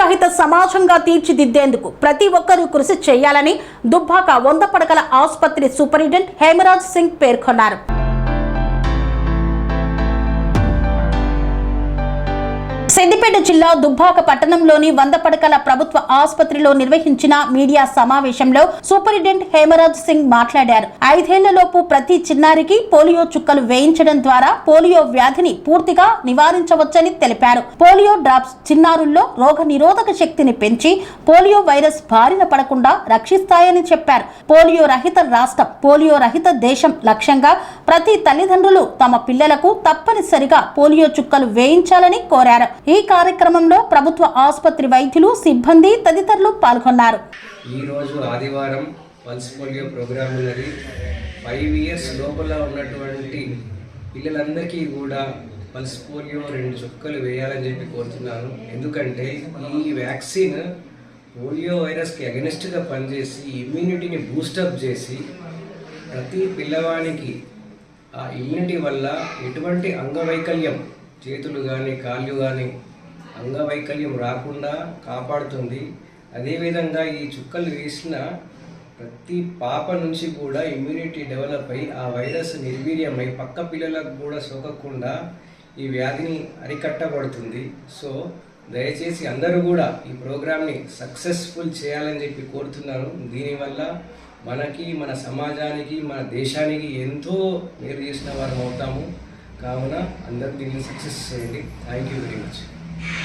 రహిత సమాజంగా తీర్చిదిద్దేందుకు ప్రతి ఒక్కరూ కృషి చేయాలని దుబ్బాక 100 పడకల ఆసుపత్రి సూపరింటెండెంట్ హేమరాజ్ సింగ్ పేర్కొన్నారు. సిద్దిపేట జిల్లా దుబ్బాక పట్టణంలోని 100 పడకల ప్రభుత్వ ఆసుపత్రిలో నిర్వహించిన మీడియా సమావేశంలో సూపరింటెండెంట్ హేమరాజ్ సింగ్ మాట్లాడారు. 5 ఏళ్లలోపు ప్రతి చిన్నారికి పోలియో చుక్కలు వేయించడం ద్వారా పోలియో వ్యాధిని పూర్తిగా నివారించవచ్చని తెలిపారు. పోలియో డ్రాప్స్ చిన్నారుల్లో రోగ నిరోధక శక్తిని పెంచి పోలియో వైరస్ బారిన పడకుండా రక్షిస్తాయని చెప్పారు. పోలియో రహిత రాష్ట్రం, పోలియో రహిత దేశం లక్ష్యంగా ప్రతి తల్లిదండ్రులు తమ పిల్లలకు తప్పనిసరిగా పోలియో చుక్కలు వేయించాలని కోరారు. ఈ కార్యక్రమంలో ప్రభుత్వ ఆసుపత్రి వైద్యులు, సిబ్బంది తదితరులు పాల్గొన్నారు. ఈ రోజు ఆదివారం పల్స్ పోలియో ప్రోగ్రామ్ ఉన్నది. 5 ఇయర్స్ లోపల ఉన్నటువంటి పిల్లలందరికీ కూడా పల్స్ పోలియో 2 చుక్కలు వేయాలని చెప్పి కోరుతున్నాను. ఎందుకంటే ఈ వ్యాక్సిన్ పోలియో వైరస్కి అగెనిస్ట్గా పనిచేసి ఇమ్యూనిటీని బూస్టప్ చేసి ప్రతి పిల్లవానికి ఆ ఇమ్యూనిటీ వల్ల ఎటువంటి అంగవైకల్యం, చేతులు కానీ కాళ్ళు కానీ అంగవైకల్యం రాకుండా కాపాడుతుంది. అదేవిధంగా ఈ చుక్కలు వేసిన ప్రతి పాప నుంచి కూడా ఇమ్యూనిటీ డెవలప్ అయ్యి ఆ వైరస్ నిర్వీర్యమై పక్క పిల్లలకు కూడా సోకకుండా ఈ వ్యాధిని అరికట్టబడుతుంది. సో దయచేసి అందరూ కూడా ఈ ప్రోగ్రామ్ని సక్సెస్ఫుల్ చేయాలని చెప్పి కోరుతున్నాను. దీనివల్ల మనకి, మన సమాజానికి, మన దేశానికి ఎంతో మేలు చేసిన వారం అవుతాము. కావున అందరూ దీన్ని సక్సెస్ చేయండి. Thank you very much.